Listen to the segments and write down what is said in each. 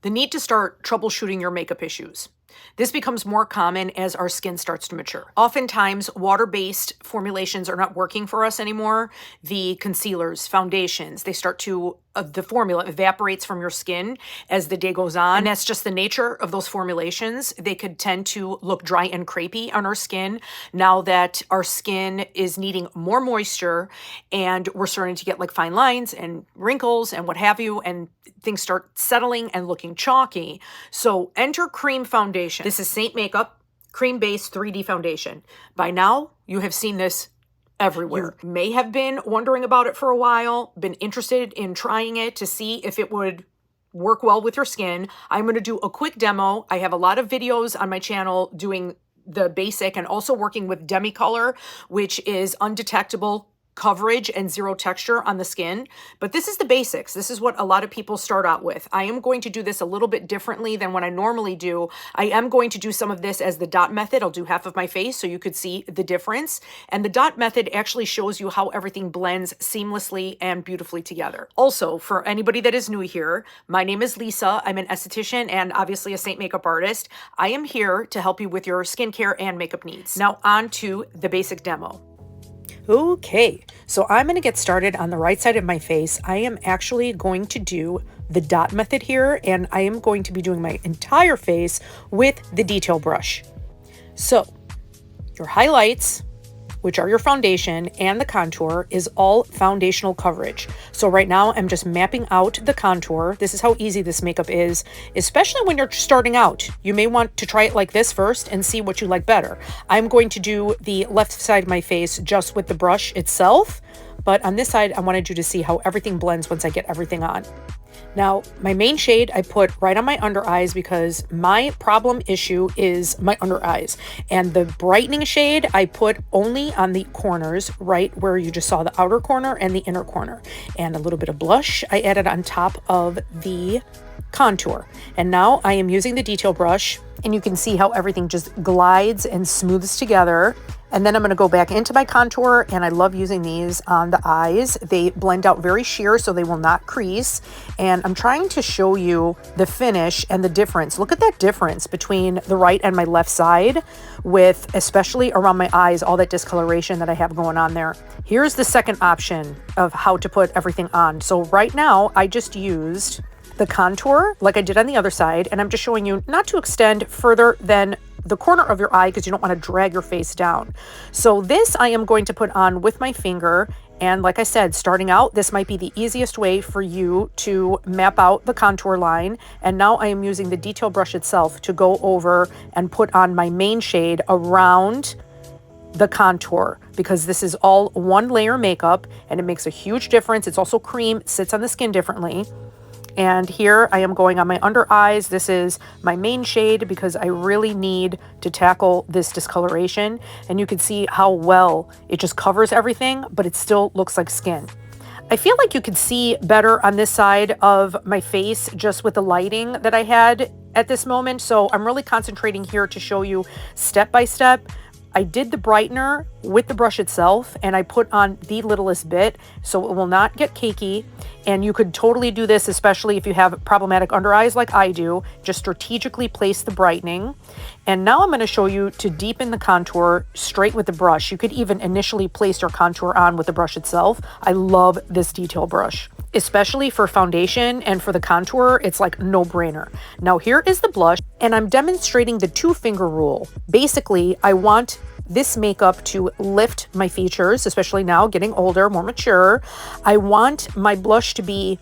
The need to start troubleshooting your makeup issues. This becomes more common as our skin starts to mature. Oftentimes, water-based formulations are not working for us anymore. The concealers, foundations, they start to, the formula evaporates from your skin as the day goes on. And that's just the nature of those formulations. They could tend to look dry and crepey on our skin now that our skin is needing more moisture and we're starting to get like fine lines and wrinkles and what have you, and things start settling and looking chalky. So enter cream foundation. This is Seint Makeup cream-based 3D foundation. By now, you have seen this everywhere. You may have been wondering about it for a while, been interested in trying it to see if it would work well with your skin. I'm going to do a quick demo. I have a lot of videos on my channel doing the basic and also working with Demi Color, which is undetectable coverage and zero texture on the skin. But this is the basics. This is what a lot of people start out with. I am going to do this a little bit differently than what I normally do. I am going to do some of this as the dot method. I'll do half of my face so you could see the difference. And the dot method actually shows you how everything blends seamlessly and beautifully together. Also, for anybody that is new here, my name is Lisa. I'm an esthetician and obviously a Seint makeup artist. I am here to help you with your skincare and makeup needs. Now on to the basic demo. Okay, so I'm going to get started on the right side of my face. I am actually going to do the dot method here, and I am going to be doing my entire face with the detail brush. So your highlights, which are your foundation, and the contour is all foundational coverage. So right now I'm just mapping out the contour. This is how easy this makeup is, especially when you're starting out. You may want to try it like this first and see what you like better. I'm going to do the left side of my face just with the brush itself, but on this side, I wanted you to see how everything blends once I get everything on. Now, my main shade I put right on my under eyes because my problem issue is my under eyes. And the brightening shade I put only on the corners, right where you just saw the outer corner and the inner corner. And a little bit of blush I added on top of the contour. And now I am using the detail brush, and you can see how everything just glides and smooths together. And then I'm going to go back into my contour, and I love using these on the eyes. They blend out very sheer so they will not crease. And I'm trying to show you the finish and the difference. Look at that difference between the right and my left side, with especially around my eyes, all that discoloration that I have going on there. Here's the second option of how to put everything on. So right now I just used the contour like I did on the other side, and I'm just showing you not to extend further than the corner of your eye because you don't want to drag your face down. So this I am going to put on with my finger, and like I said, starting out, this might be the easiest way for you to map out the contour line. And now I am using the detail brush itself to go over and put on my main shade around the contour, because this is all one layer makeup and it makes a huge difference. It's also cream, sits on the skin differently. And here I am going on my under eyes. This is my main shade because I really need to tackle this discoloration. And you can see how well it just covers everything, but it still looks like skin. I feel like you could see better on this side of my face just with the lighting that I had at this moment. So I'm really concentrating here to show you step by step. I did the brightener with the brush itself, and I put on the littlest bit so it will not get cakey. And you could totally do this, especially if you have problematic under eyes like I do. Just strategically place the brightening. And now I'm going to show you to deepen the contour straight with the brush. You could even initially place your contour on with the brush itself. I love this detail brush, especially for foundation and for the contour. It's like no brainer. Now here is the blush, and I'm demonstrating the 2-finger rule. Basically, I want this makeup to lift my features, especially now getting older, more mature. I want my blush to be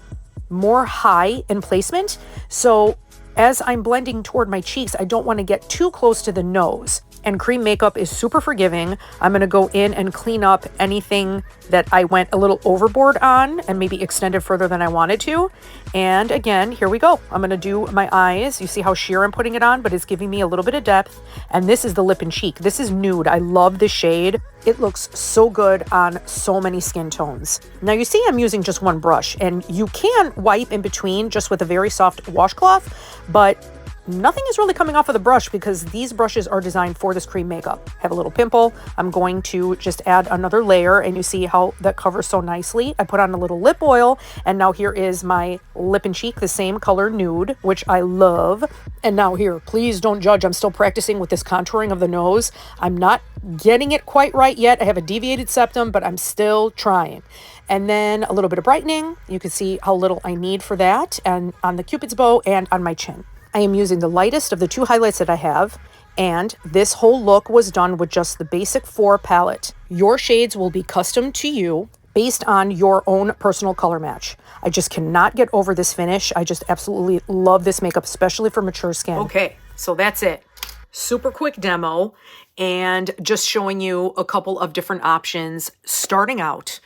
more high in placement. So as I'm blending toward my cheeks, I don't want to get too close to the nose. And cream makeup is super forgiving. I'm going to go in and clean up anything that I went a little overboard on and maybe extended further than I wanted to. And again, here we go. I'm going to do my eyes. You see how sheer I'm putting it on, but it's giving me a little bit of depth. And this is the lip and cheek. This is nude. I love this shade. It looks so good on so many skin tones. Now you see I'm using just one brush, and you can wipe in between just with a very soft washcloth, but nothing is really coming off of the brush because these brushes are designed for this cream makeup. Have a little pimple. I'm going to just add another layer, and you see how that covers so nicely. I put on a little lip oil, and now here is my lip and cheek, the same color nude, which I love. And now here, please don't judge. I'm still practicing with this contouring of the nose. I'm not getting it quite right yet. I have a deviated septum, but I'm still trying. And then a little bit of brightening. You can see how little I need for that, and on the Cupid's bow and on my chin. I am using the lightest of the two highlights that I have, and this whole look was done with just the basic 4 palette. Your shades will be custom to you based on your own personal color match. I just cannot get over this finish. I just absolutely love this makeup, especially for mature skin. Okay, so that's it. Super quick demo, and just showing you a couple of different options. Starting out,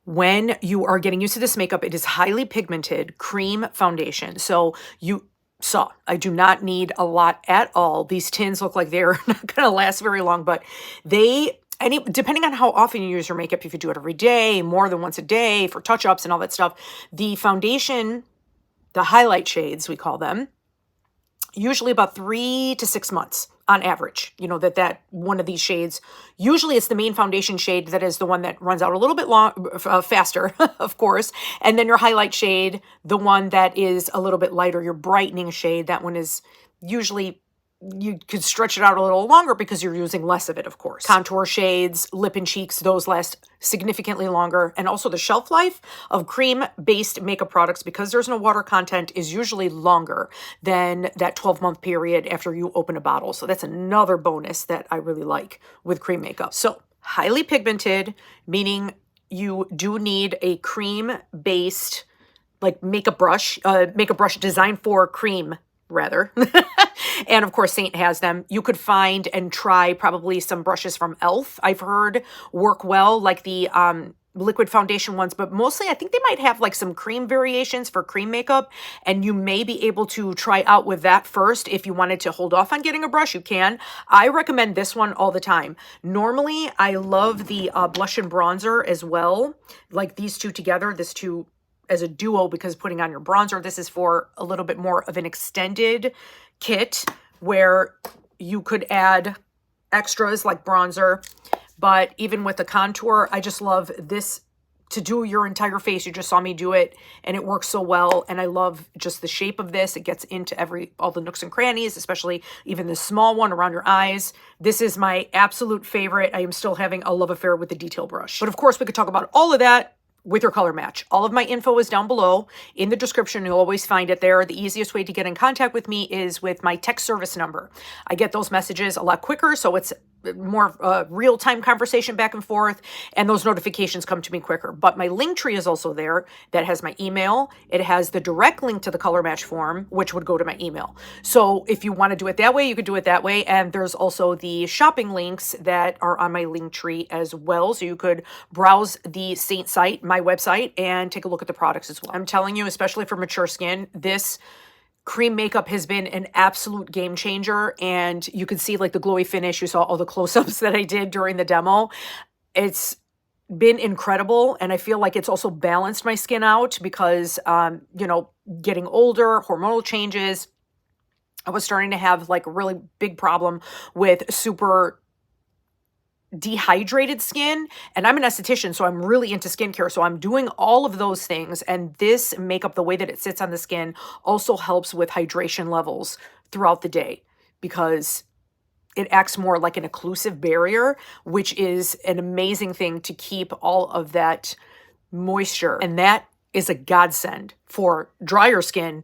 when you are getting used to this makeup, it is highly pigmented cream foundation. So you saw, I do not need a lot at all. These tins look like they're not going to last very long, but depending on how often you use your makeup, if you do it every day, more than once a day for touch-ups and all that stuff, the foundation, the highlight shades, we call them, usually about 3 to 6 months on average. You know, that one of these shades, usually it's the main foundation shade that is the one that runs out a little bit faster, of course. And then your highlight shade, the one that is a little bit lighter, your brightening shade, that one is usually, you could stretch it out a little longer because you're using less of it, of course. Contour shades, lip and cheeks, those last significantly longer. And also the shelf life of cream-based makeup products, because there's no water content, is usually longer than that 12-month period after you open a bottle. So that's another bonus that I really like with cream makeup. So highly pigmented, meaning you do need a cream-based like makeup brush designed for cream, rather. And of course, Seint has them. You could find and try probably some brushes from e.l.f. I've heard work well, like the liquid foundation ones, but mostly I think they might have like some cream variations for cream makeup, and you may be able to try out with that first. If you wanted to hold off on getting a brush, you can. I recommend this one all the time. Normally, I love the blush and bronzer as well, like these two together, this two as a duo, because putting on your bronzer, this is for a little bit more of an extended kit where you could add extras like bronzer. But even with the contour, I just love this to do your entire face. You just saw me do it, and it works so well. And I love just the shape of this. It gets into all the nooks and crannies, especially even the small one around your eyes. This is my absolute favorite. I am still having a love affair with the detail brush. But of course, we could talk about all of that with your color match. All of my info is down below in the description. You'll always find it there. The easiest way to get in contact with me is with my text service number. I get those messages a lot quicker, so it's more real-time conversation back and forth, and those notifications come to me quicker. But my link tree is also there. That has my email. It has the direct link to the color match form, which would go to my email. So if you want to do it that way, you could do it that way. And there's also the shopping links that are on my link tree as well. So you could browse the Seint site, my website, and take a look at the products as well. I'm telling you, especially for mature skin, this cream makeup has been an absolute game changer, and you can see like the glowy finish. You saw all the close-ups that I did during the demo. It's been incredible, and I feel like it's also balanced my skin out because, you know, getting older, hormonal changes, I was starting to have like a really big problem with super dehydrated skin, and I'm an esthetician, so I'm really into skincare, so I'm doing all of those things, and this makeup, the way that it sits on the skin, also helps with hydration levels throughout the day because it acts more like an occlusive barrier, which is an amazing thing to keep all of that moisture, and that is a godsend for drier skin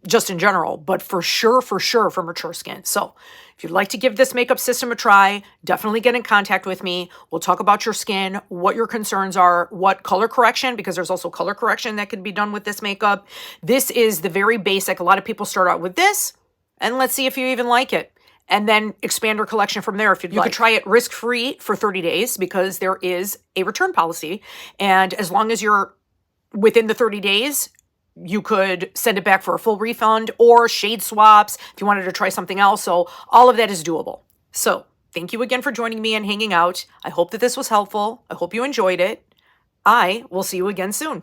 just in general, but for sure for mature skin. So if you'd like to give this makeup system a try, definitely get in contact with me. We'll talk about your skin, what your concerns are, what color correction, because there's also color correction that can be done with this makeup. This is the very basic. A lot of people start out with this, and let's see if you even like it. And then expand your collection from there if you'd like. You could try it risk-free for 30 days because there is a return policy. And as long as you're within the 30 days, you could send it back for a full refund or shade swaps if you wanted to try something else. So all of that is doable. So thank you again for joining me and hanging out. I hope that this was helpful. I hope you enjoyed it. I will see you again soon.